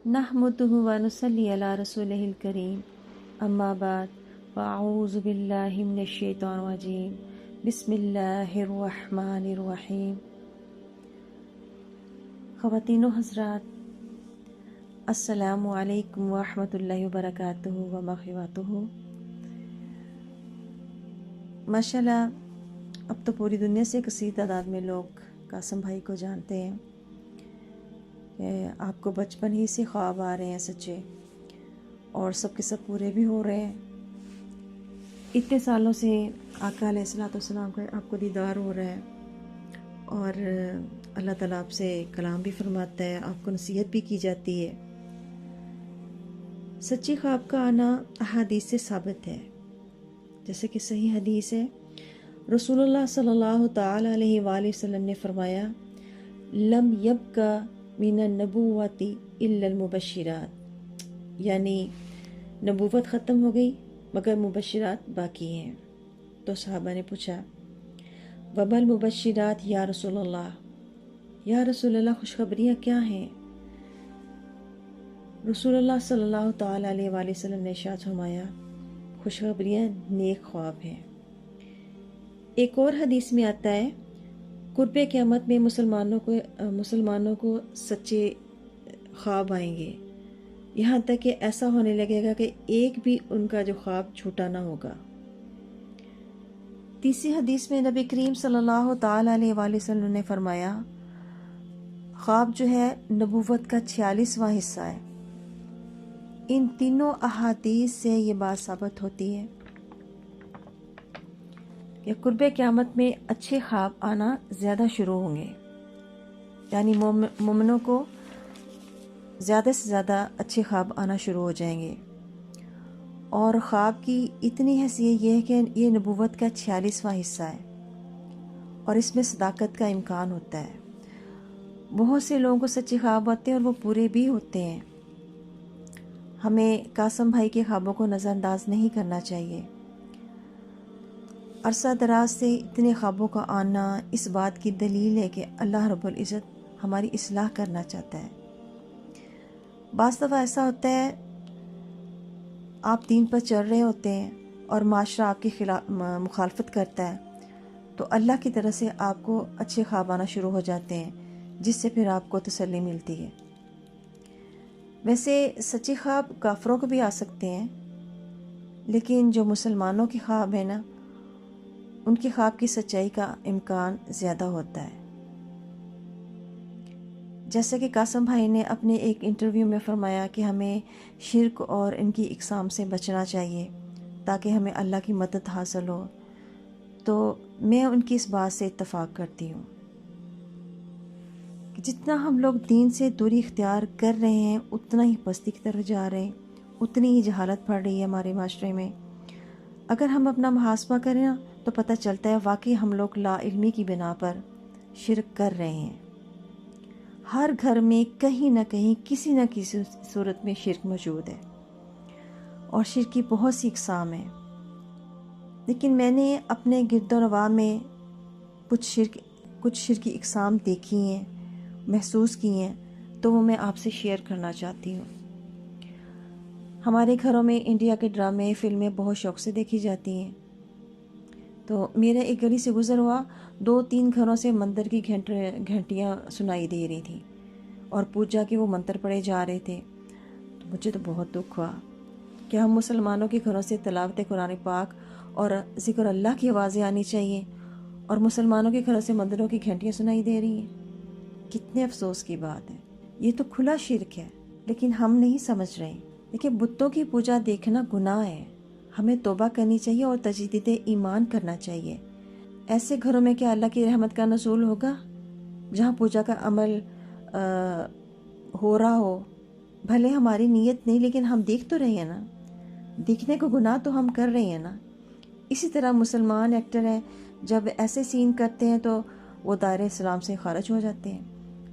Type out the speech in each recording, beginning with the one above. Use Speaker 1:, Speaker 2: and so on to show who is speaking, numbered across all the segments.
Speaker 1: نحمده ونصلي على رسوله الكريم اما بعد فاعوذ باللہ من الشیطان الرجیم بسم اللہ الرحمن الرحیم۔ خواتین و حضرات، السلام علیکم ورحمۃ اللہ وبرکاتہ ومغفرتہ۔ ماشاءاللہ اب تو پوری دنیا سے کثیر تعداد میں لوگ قاسم بھائی کو جانتے ہیں کہ آپ کو بچپن ہی سے خواب آ رہے ہیں سچے، اور سب کے سب پورے بھی ہو رہے ہیں۔ اتنے سالوں سے آقا علیہ الصلوۃ والسلام کا آپ کو دیدار ہو رہا ہے، اور اللہ تعالیٰ آپ سے کلام بھی فرماتا ہے، آپ کو نصیحت بھی کی جاتی ہے۔ سچی خواب کا آنا احادیث سے ثابت ہے، جیسے کہ صحیح حدیث ہے، رسول اللہ صلی اللہ تعالی علیہ وآلہ وسلم نے فرمایا، لم یبقى من النبوۃ الا المبشرات، یعنی نبوت ختم ہو گئی مگر مبشرات باقی ہیں۔ تو صحابہ نے پوچھا، وما المبشرات یا رسول اللہ، یا رسول اللہ خوشخبریاں کیا ہیں؟ رسول اللہ صلی اللہ تعالی علیہ وآلہ وسلم نے ارشاد فرمایا، خوشخبریاں نیک خواب ہیں۔ ایک اور حدیث میں آتا ہے، قرب قیامت میں مسلمانوں کو سچے خواب آئیں گے، یہاں تک کہ ایسا ہونے لگے گا کہ ایک بھی ان کا جو خواب جھوٹا نہ ہوگا۔ تیسری حدیث میں نبی کریم صلی اللہ تعالی علیہ وآلہ وسلم نے فرمایا، خواب جو ہے نبوت کا 46واں حصہ ہے۔ ان تینوں احادیث سے یہ بات ثابت ہوتی ہے کہ قرب قیامت میں اچھے خواب آنا زیادہ شروع ہوں گے، یعنی مومنوں کو زیادہ سے زیادہ اچھے خواب آنا شروع ہو جائیں گے۔ اور خواب کی اتنی حیثیت یہ ہے کہ یہ نبوت کا 46واں حصہ ہے، اور اس میں صداقت کا امکان ہوتا ہے۔ بہت سے لوگوں کو سچے خواب آتے ہیں اور وہ پورے بھی ہوتے ہیں۔ ہمیں قاسم بھائی کے خوابوں کو نظر انداز نہیں کرنا چاہیے۔ عرصہ دراز سے اتنے خوابوں کا آنا اس بات کی دلیل ہے کہ اللہ رب العزت ہماری اصلاح کرنا چاہتا ہے۔ بعض دفعہ ایسا ہوتا ہے، آپ دین پر چل رہے ہوتے ہیں اور معاشرہ آپ کی مخالفت کرتا ہے، تو اللہ کی طرف سے آپ کو اچھے خواب آنا شروع ہو جاتے ہیں، جس سے پھر آپ کو تسلی ملتی ہے۔ ویسے سچے خواب کافروں کو بھی آ سکتے ہیں، لیکن جو مسلمانوں کے خواب ہیں نا، ان کے خواب کی سچائی کا امکان زیادہ ہوتا ہے۔ جیسا کہ قاسم بھائی نے اپنے ایک انٹرویو میں فرمایا کہ ہمیں شرک اور ان کی اقسام سے بچنا چاہیے تاکہ ہمیں اللہ کی مدد حاصل ہو، تو میں ان کی اس بات سے اتفاق کرتی ہوں کہ جتنا ہم لوگ دین سے دوری اختیار کر رہے ہیں، اتنا ہی پستی کی طرف جا رہے ہیں، اتنی ہی جہالت پڑ رہی ہے ہمارے معاشرے میں۔ اگر ہم اپنا محاسبہ کریں نا، تو پتہ چلتا ہے واقعی ہم لوگ لا علمی کی بنا پر شرک کر رہے ہیں۔ ہر گھر میں کہیں نہ کہیں کسی نہ کسی صورت میں شرک موجود ہے، اور شرک کی بہت سی اقسام ہیں، لیکن میں نے اپنے گرد و نواح میں کچھ شرک کی اقسام دیکھی ہیں، محسوس کی ہیں، تو وہ میں آپ سے شیئر کرنا چاہتی ہوں۔ ہمارے گھروں میں انڈیا کے ڈرامے فلمیں بہت شوق سے دیکھی جاتی ہیں، تو میرا ایک گلی سے گزر ہوا، 2-3 گھروں سے مندر کی گھنٹیاں سنائی دے رہی تھیں اور پوجا کے وہ منتر پڑے جا رہے تھے۔ تو مجھے تو بہت دکھ ہوا کہ ہم مسلمانوں کے گھروں سے تلاوت قرآن پاک اور ذکر اللہ کی آوازیں آنی چاہیے، اور مسلمانوں کے گھروں سے مندروں کی گھنٹیاں سنائی دے رہی ہیں۔ کتنے افسوس کی بات ہے، یہ تو کھلا شرک ہے، لیکن ہم نہیں سمجھ رہے۔ دیکھیں، بتوں کی پوجا دیکھنا گناہ ہے، ہمیں توبہ کرنی چاہیے اور تجدید ایمان کرنا چاہیے۔ ایسے گھروں میں کیا اللہ کی رحمت کا نزول ہوگا جہاں پوجا کا عمل ہو رہا ہو؟ بھلے ہماری نیت نہیں، لیکن ہم دیکھ تو رہے ہیں نا، دیکھنے کو گناہ تو ہم کر رہے ہیں نا۔ اسی طرح مسلمان ایکٹر ہیں، جب ایسے سین کرتے ہیں تو وہ دائرہ اسلام سے خارج ہو جاتے ہیں،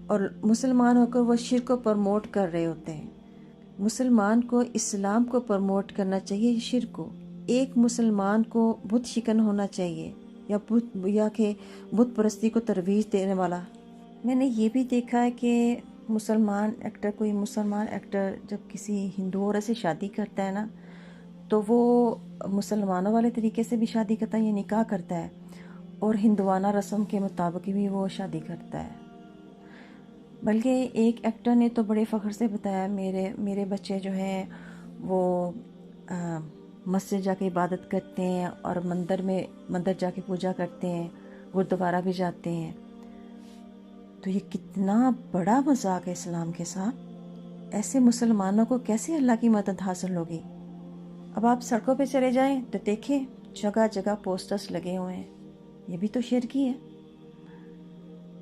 Speaker 1: اور مسلمان ہو کر وہ شرک کو پروموٹ کر رہے ہوتے ہیں۔ مسلمان کو اسلام کو پروموٹ کرنا چاہیے، شرک کو۔ ایک مسلمان کو بت شکن ہونا چاہیے، یا کہ بت پرستی کو ترویج دینے والا۔ میں نے یہ بھی دیکھا ہے کہ کوئی مسلمان ایکٹر جب کسی ہندو عورت سے شادی کرتا ہے نا تو وہ مسلمانوں والے طریقے سے بھی شادی کرتا ہے، یہ نکاح کرتا ہے، اور ہندوانہ رسم کے مطابق بھی وہ شادی کرتا ہے۔ بلکہ ایک ایکٹر نے تو بڑے فخر سے بتایا، میرے بچے جو ہیں وہ مسجد جا کے عبادت کرتے ہیں اور مندر جا کے پوجا کرتے ہیں، گردوارہ بھی جاتے ہیں۔ تو یہ کتنا بڑا مذاق ہے اسلام کے ساتھ۔ ایسے مسلمانوں کو کیسے اللہ کی مدد حاصل ہوگی؟ اب آپ سڑکوں پہ چلے جائیں تو دیکھیں جگہ جگہ پوسٹرز لگے ہوئے ہیں، یہ بھی تو شرک ہی ہے۔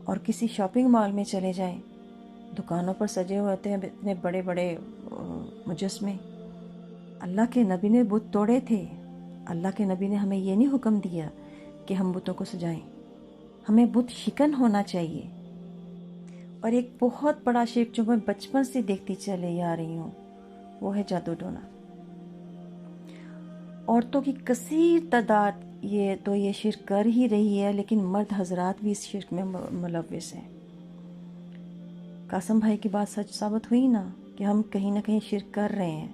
Speaker 1: اور کسی شاپنگ مال میں چلے جائیں، دکانوں پر سجے ہوئے ہوتے ہیں اتنے بڑے بڑے مجسمے۔ اللہ کے نبی نے بت توڑے تھے، اللہ کے نبی نے ہمیں یہ نہیں حکم دیا کہ ہم بتوں کو سجائیں، ہمیں بت شکن ہونا چاہیے۔ اور ایک بہت بڑا شرک جو میں بچپن سے دیکھتی چلے آ رہی ہوں وہ ہے جادو ٹونا۔ عورتوں کی کثیر تعداد یہ شرک کر ہی رہی ہے، لیکن مرد حضرات بھی اس شرک میں ملوث ہیں۔ قاسم بھائی کی بات سچ ثابت ہوئی نا کہ ہم کہیں نہ کہیں شرک کر رہے ہیں،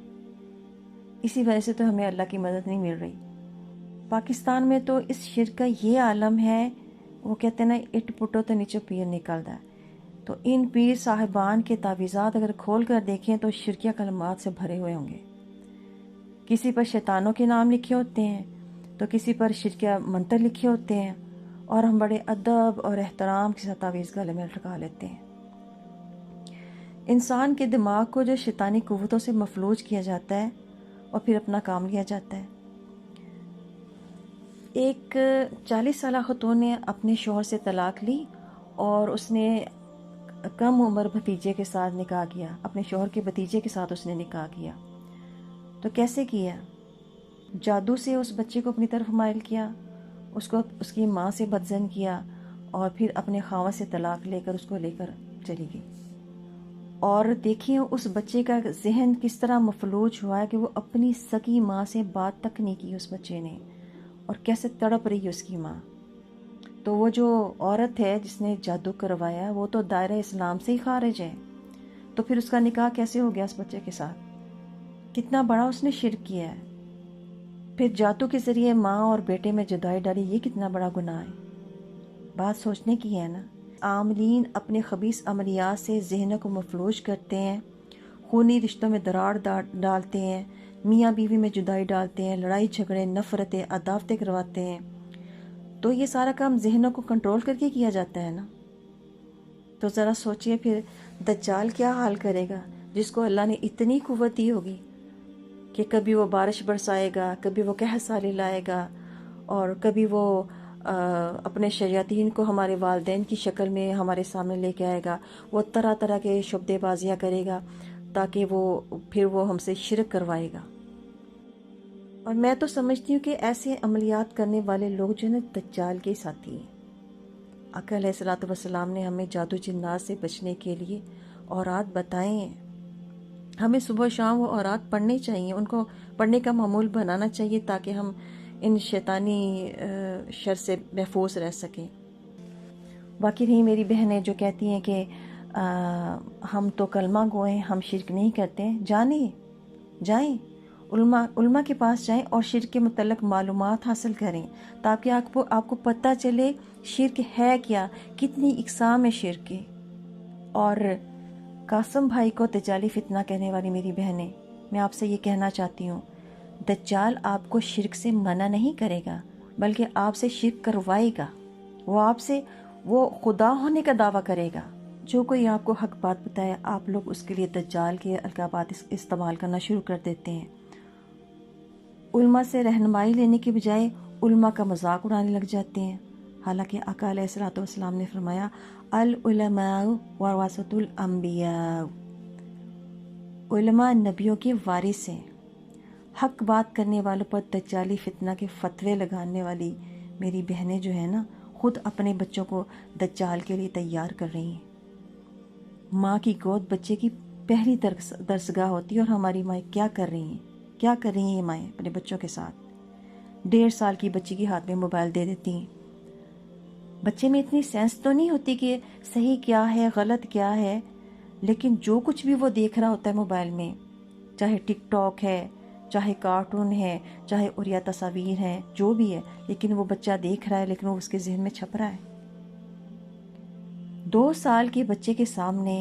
Speaker 1: اسی وجہ سے تو ہمیں اللہ کی مدد نہیں مل رہی۔ پاکستان میں تو اس شرک کا یہ عالم ہے، وہ کہتے ہیں نا اٹ پٹو تو نیچے پیر نکلتا ہے۔ تو ان پیر صاحبان کے تعویذات اگر کھول کر دیکھیں تو شرکیہ کلمات سے بھرے ہوئے ہوں گے۔ کسی پر شیطانوں کے نام لکھے ہوتے ہیں تو کسی پر شرکیہ منتر لکھے ہوتے ہیں، اور ہم بڑے ادب اور احترام کے ساتھ تعویذ گلے میں لٹکا لیتے ہیں۔ انسان کے دماغ کو جو شیطانی قوتوں سے مفلوج کیا جاتا ہے اور پھر اپنا کام لیا جاتا ہے۔ ایک 40 سالہ خاتون نے اپنے شوہر سے طلاق لی اور اس نے کم عمر بھتیجے کے ساتھ نکاح کیا، اپنے شوہر کے بھتیجے کے ساتھ اس نے نکاح کیا۔ تو کیسے کیا؟ جادو سے اس بچے کو اپنی طرف مائل کیا، اس کی ماں سے بدزن کیا، اور پھر اپنے خاوند سے طلاق لے کر اس کو لے کر چلی گئی۔ اور دیکھیں اس بچے کا ذہن کس طرح مفلوج ہوا ہے کہ وہ اپنی سکی ماں سے بات تک نہیں کی اس بچے نے، اور کیسے تڑپ رہی ہے اس کی ماں۔ تو وہ جو عورت ہے جس نے جادو کروایا وہ تو دائرہ اسلام سے ہی خارج ہے، تو پھر اس کا نکاح کیسے ہو گیا اس بچے کے ساتھ؟ کتنا بڑا اس نے شرک کیا ہے۔ پھر جادو کے ذریعے ماں اور بیٹے میں جدائی ڈالی، یہ کتنا بڑا گناہ ہے۔ بات سوچنے کی ہے نا۔ عاملین اپنے خبیث عملیات سے ذہنوں کو مفلوج کرتے ہیں، خونی رشتوں میں دراڑ ڈالتے ہیں، میاں بیوی میں جدائی ڈالتے ہیں، لڑائی جھگڑے، نفرتیں، عداوتیں کرواتے ہیں۔ تو یہ سارا کام ذہنوں کو کنٹرول کر کے کیا جاتا ہے نا۔ تو ذرا سوچئے پھر دجال کیا حال کرے گا، جس کو اللہ نے اتنی قوت دی ہوگی کہ کبھی وہ بارش برسائے گا، کبھی وہ قحط سالی لائے گا، اور کبھی وہ اپنے شیاطین کو ہمارے والدین کی شکل میں ہمارے سامنے لے کے آئے گا، وہ طرح طرح کے شبدے بازیاں کرے گا تاکہ پھر وہ ہم سے شرک کروائے گا۔ اور میں تو سمجھتی ہوں کہ ایسے عملیات کرنے والے لوگ جو ہیں دجال کے ساتھی ہیں۔ آقا علیہ الصلوۃ والسلام نے ہمیں جادو جنات سے بچنے کے لیے اورات بتائے ہیں۔ ہمیں صبح و شام وہ اورات پڑھنے چاہیے، ان کو پڑھنے کا معمول بنانا چاہیے تاکہ ہم ان شیطانی شر سے محفوظ رہ سکیں۔ باقی رہی میری بہنیں جو کہتی ہیں کہ ہم تو کلمہ گو ہیں، ہم شرک نہیں کرتے، جائیں علماء کے پاس جائیں اور شرک کے متعلق معلومات حاصل کریں تاکہ آپ کو پتہ چلے شرک ہے کیا، کتنی اقسام ہے شرک کے۔ اور قاسم بھائی کو دجالی فتنہ کہنے والی میری بہنیں، میں آپ سے یہ کہنا چاہتی ہوں، دجال آپ کو شرک سے منع نہیں کرے گا بلکہ آپ سے شرک کروائے گا۔ وہ خدا ہونے کا دعویٰ کرے گا۔ جو کوئی آپ کو حق بات بتائے آپ لوگ اس کے لیے دجال کے القابات استعمال کرنا شروع کر دیتے ہیں۔ علماء سے رہنمائی لینے کے بجائے علماء کا مذاق اڑانے لگ جاتے ہیں، حالانکہ آقا علیہ الصلوۃ والسلام نے فرمایا العلماء ورثۃ الانبیاء، علماء نبیوں کے وارث ہیں۔ حق بات کرنے والوں پر دجالی فتنہ کے فتوے لگانے والی میری بہنیں جو ہیں نا، خود اپنے بچوں کو دجال کے لیے تیار کر رہی ہیں۔ ماں کی گود بچے کی پہلی درسگاہ ہوتی ہے، اور ہماری مائیں کیا کر رہی ہیں یہ مائیں اپنے بچوں کے ساتھ؟ 1.5 سال کی بچی کے ہاتھ میں موبائل دے دیتی ہیں۔ بچے میں اتنی سینس تو نہیں ہوتی کہ صحیح کیا ہے غلط کیا ہے، لیکن جو کچھ بھی وہ دیکھ رہا ہوتا ہے موبائل میں، چاہے ٹک ٹاک ہے، چاہے کارٹون ہے، چاہے اوریا تصاویر ہیں، جو بھی ہے، لیکن وہ بچہ دیکھ رہا ہے، لیکن وہ اس کے ذہن میں چھپ رہا ہے۔ 2 سال کے بچے کے سامنے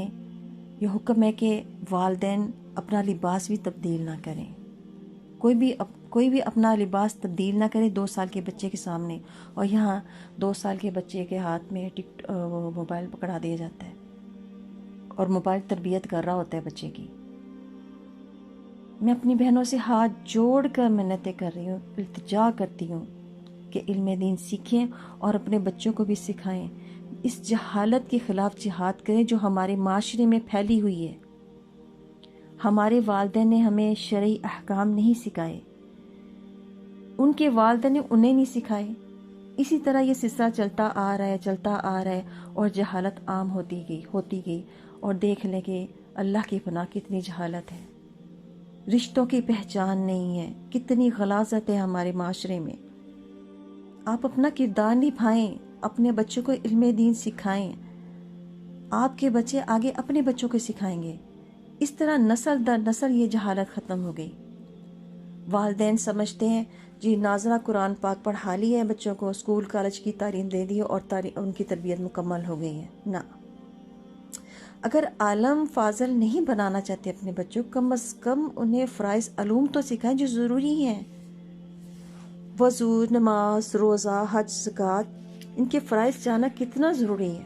Speaker 1: یہ حکم ہے کہ والدین اپنا لباس بھی تبدیل نہ کریں، کوئی بھی اپنا لباس تبدیل نہ کرے 2 سال کے بچے کے سامنے، اور یہاں 2 سال کے بچے کے ہاتھ میں موبائل پکڑا دیا جاتا ہے اور موبائل تربیت کر رہا ہوتا ہے بچے کی۔ میں اپنی بہنوں سے ہاتھ جوڑ کر منتیں کر رہی ہوں، التجا کرتی ہوں کہ علم دین سیکھیں اور اپنے بچوں کو بھی سکھائیں، اس جہالت کے خلاف جہاد کریں جو ہمارے معاشرے میں پھیلی ہوئی ہے۔ ہمارے والدین نے ہمیں شرعی احکام نہیں سکھائے، ان کے والدین نے انہیں نہیں سکھائے، اسی طرح یہ سلسلہ چلتا آ رہا ہے اور جہالت عام ہوتی گئی اور دیکھ لیں کہ اللہ کی پناہ کتنی جہالت ہے، رشتوں کی پہچان نہیں ہے، کتنی غلاظت ہے ہمارے معاشرے میں۔ آپ اپنا کردار نبھائیں، اپنے بچوں کو علم دین سکھائیں، آپ کے بچے آگے اپنے بچوں کو سکھائیں گے، اس طرح نسل در نسل یہ جہالت ختم ہو گئی۔ والدین سمجھتے ہیں جی ناظرہ قرآن پاک پڑھا لی ہے، بچوں کو اسکول کالج کی تعلیم دے دی اور ان کی تربیت مکمل ہو گئی ہے۔ نہ، اگر عالم فاضل نہیں بنانا چاہتے اپنے بچوں، کم از کم انہیں فرائض علوم تو سکھائیں جو ضروری ہیں۔ وضو، نماز، روزہ، حج، زکوٰۃ، ان کے فرائض جانا کتنا ضروری ہے،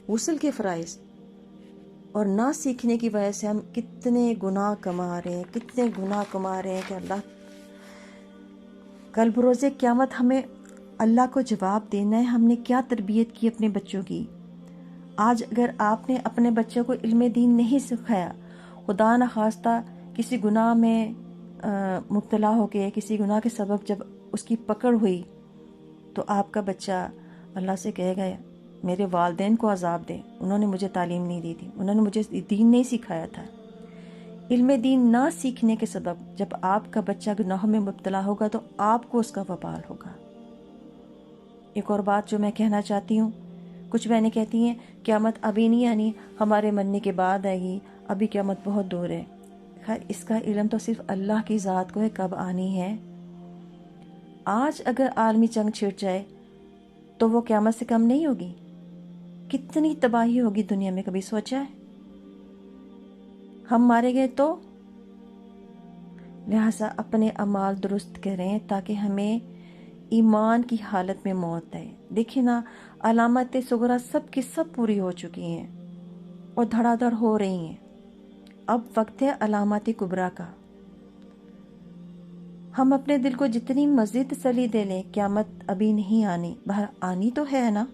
Speaker 1: غسل کے فرائض، اور نہ سیکھنے کی وجہ سے ہم کتنے گناہ کما رہے ہیں کہ اللہ کل بروز قیامت ہمیں اللہ کو جواب دینا ہے ہم نے کیا تربیت کی اپنے بچوں کی۔ آج اگر آپ نے اپنے بچوں کو علم دین نہیں سکھایا، خدا نخواستہ کسی گناہ میں مبتلا ہو کے، کسی گناہ کے سبب جب اس کی پکڑ ہوئی، تو آپ کا بچہ اللہ سے کہے گا میرے والدین کو عذاب دے، انہوں نے مجھے تعلیم نہیں دی تھی، انہوں نے مجھے دین نہیں سکھایا تھا۔ علم دین نہ سیکھنے کے سبب جب آپ کا بچہ گناہوں میں مبتلا ہوگا تو آپ کو اس کا وبال ہوگا۔ ایک اور بات جو میں کہنا چاہتی ہوں، کچھ بہنیں کہتی ہیں قیامت ابھی نہیں آنی، ہمارے مرنے کے بعد آئے گی، ابھی قیامت بہت دور ہے۔ خیر، اس کا علم تو صرف اللہ کی ذات کو ہے کب آنی ہے۔ آج اگر عالمی جنگ چھڑ جائے تو وہ قیامت سے کم نہیں ہوگی؟ کتنی تباہی ہوگی دنیا میں، کبھی سوچا ہے؟ ہم مارے گئے تو لہٰذا اپنے اعمال درست کریں تاکہ ہمیں ایمان کی حالت میں موت آئے۔ دیکھیں نا، علامات صغرا سب کی سب پوری ہو چکی ہیں اور دھڑا دھڑ ہو رہی ہیں، اب وقت ہے علامات کبریٰ کا۔ ہم اپنے دل کو جتنی مزید تسلی دے لیں قیامت ابھی نہیں آنی، بہر آنی تو ہے نا۔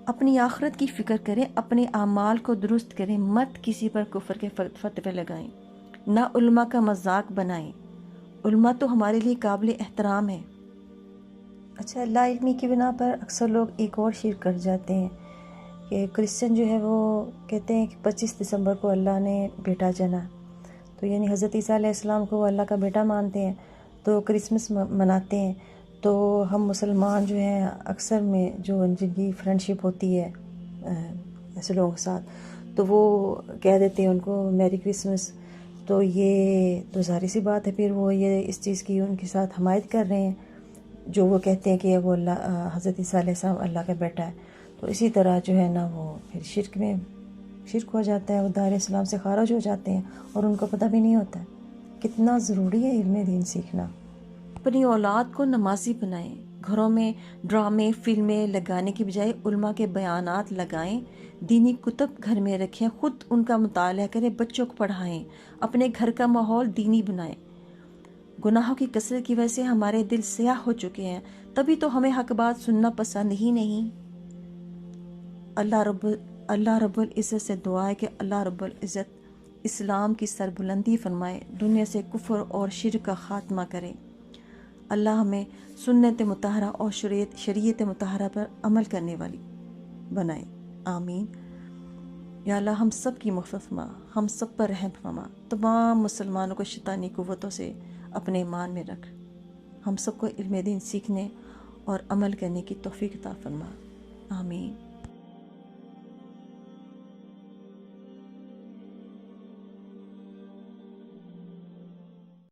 Speaker 1: اپنی آخرت کی فکر کریں، اپنے اعمال کو درست کریں، مت کسی پر کفر کے فتوے لگائیں، نہ علماء کا مذاق بنائیں۔ علماء تو ہمارے لیے قابل احترام ہے۔ اچھا، لا علمی کی بنا پر اکثر لوگ ایک اور شرک کر جاتے ہیں کہ کرسچن جو ہے وہ کہتے ہیں کہ 25 دسمبر کو اللہ نے بیٹا جنا، تو یعنی حضرت عیسیٰ علیہ السلام کو وہ اللہ کا بیٹا مانتے ہیں، تو کرسمس مناتے ہیں۔ تو ہم مسلمان جو ہیں اکثر میں جو جن کی فرینڈشپ ہوتی ہے ایسے لوگوں کے ساتھ، تو وہ کہہ دیتے ہیں ان کو میری کرسمس، تو یہ تو ظاہر سی بات ہے، پھر وہ یہ اس چیز کی ان کے ساتھ حمایت کر رہے ہیں جو وہ کہتے ہیں کہ وہ اللہ حضرت عیسیٰ علیہ السلام اللہ کا بیٹا ہے۔ تو اسی طرح جو ہے نا وہ پھر شرک ہو جاتا ہے، وہ دائرۂ اسلام سے خارج ہو جاتے ہیں اور ان کو پتہ بھی نہیں ہوتا ہے۔ کتنا ضروری ہے علم دین سیکھنا۔ اپنی اولاد کو نمازی بنائیں، گھروں میں ڈرامے فلمیں لگانے کی بجائے علماء کے بیانات لگائیں، دینی کتب گھر میں رکھیں، خود ان کا مطالعہ کریں، بچوں کو پڑھائیں، اپنے گھر کا ماحول دینی بنائیں۔ گناہوں کی کثرت کی وجہ سے ہمارے دل سیاہ ہو چکے ہیں، تبھی تو ہمیں حق بات سننا پسند ہی نہیں۔ اللہ رب العزت سے دعا ہے کہ اللہ رب العزت اسلام کی سربلندی فرمائے، دنیا سے کفر اور شرک کا خاتمہ کرے۔ اللہ ہمیں سنت مطہرہ اور شریعت مطہرہ پر عمل کرنے والی بنائے، آمین۔ یا اللہ ہم سب کی مغفرت فرما، ہم سب پر رحم فرما، تمام مسلمانوں کو شیطانی قوتوں سے اپنے ایمان میں رکھ، ہم سب کو علم دین سیکھنے اور عمل کرنے کی توفیق عطا فرما، آمین۔